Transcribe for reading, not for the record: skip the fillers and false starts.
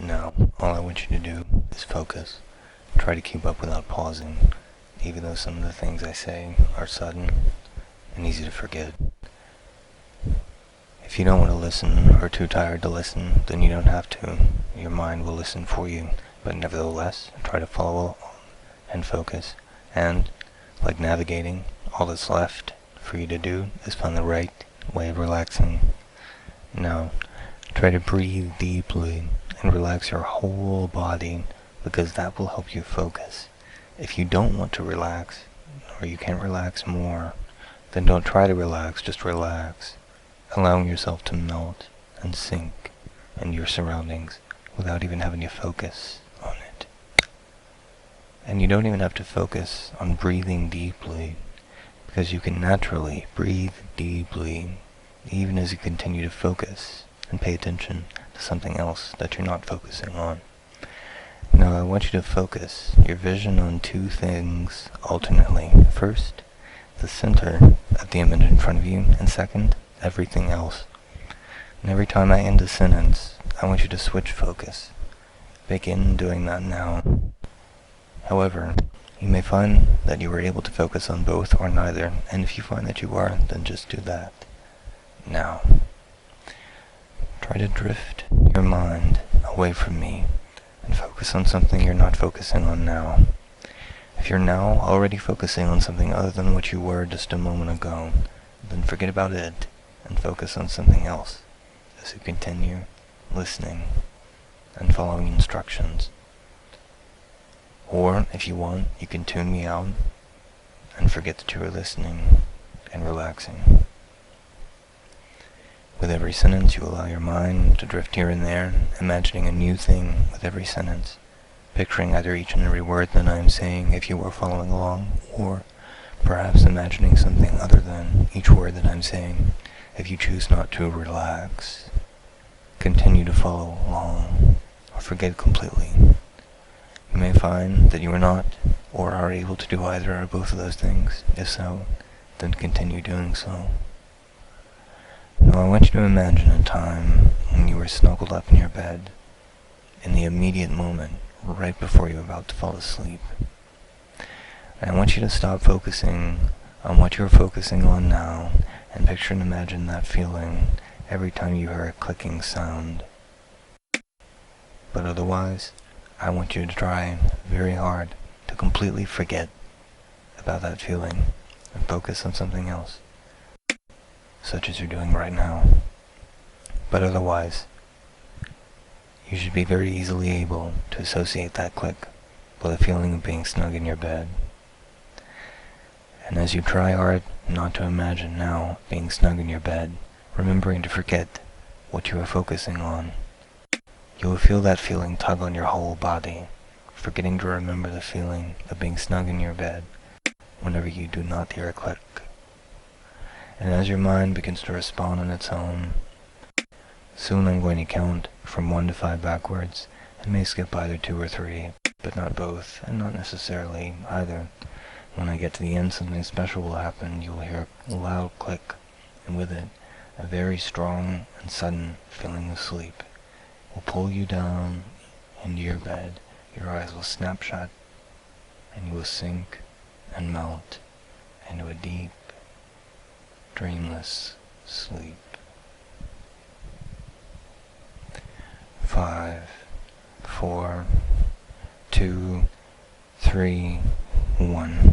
Now, all I want you to do is focus. Try to keep up without pausing, even though some of the things I say are sudden and easy to forget. If you don't want to listen or are too tired to listen, then you don't have to. Your mind will listen for you, but nevertheless, try to follow and focus. And, like navigating, all that's left for you to do is find the right way of relaxing. Now, try to breathe deeply and relax your whole body, because that will help you focus. If you don't want to relax, or you can't relax more, then don't try to relax, just relax, allowing yourself to melt and sink in your surroundings without even having to focus on it. And you don't even have to focus on breathing deeply, because you can naturally breathe deeply even as you continue to focus and pay attention to something else that you're not focusing on. Now I want you to focus your vision on two things alternately. First, the center of the image in front of you, and second, everything else. And every time I end a sentence, I want you to switch focus. Begin doing that now. However, you may find that you were able to focus on both or neither, and if you find that you are, then just do that. Now, try to drift your mind away from me and focus on something you're not focusing on now. If you're now already focusing on something other than what you were just a moment ago, then forget about it and focus on something else as you continue listening and following instructions. Or, if you want, you can tune me out and forget that you were listening and relaxing. With every sentence, you allow your mind to drift here and there, imagining a new thing with every sentence, picturing either each and every word that I am saying if you were following along, or perhaps imagining something other than each word that I'm saying if you choose not to relax. Continue to follow along, or forget completely. You may find that you are not, or are able to do either or both of those things. If so, then continue doing so. Now I want you to imagine a time when you were snuggled up in your bed, in the immediate moment, right before you were about to fall asleep. And I want you to stop focusing on what you're focusing on now, and picture and imagine that feeling every time you hear a clicking sound. But otherwise, I want you to try very hard to completely forget about that feeling and focus on something else, such as you're doing right now. But otherwise, you should be very easily able to associate that click with a feeling of being snug in your bed. And as you try hard not to imagine now being snug in your bed, remembering to forget what you are focusing on, you will feel that feeling tug on your whole body, forgetting to remember the feeling of being snug in your bed whenever you do not hear a click. And as your mind begins to respond on its own, soon I'm going to count from 1 to 5 backwards, and may skip either 2 or 3, but not both, and not necessarily either. When I get to the end, something special will happen. You will hear a loud click, and with it, a very strong and sudden feeling of sleep will pull you down into your bed. Your eyes will snap shut, and you will sink and melt into a deep, dreamless sleep. 5, 4, 2, 3, 1.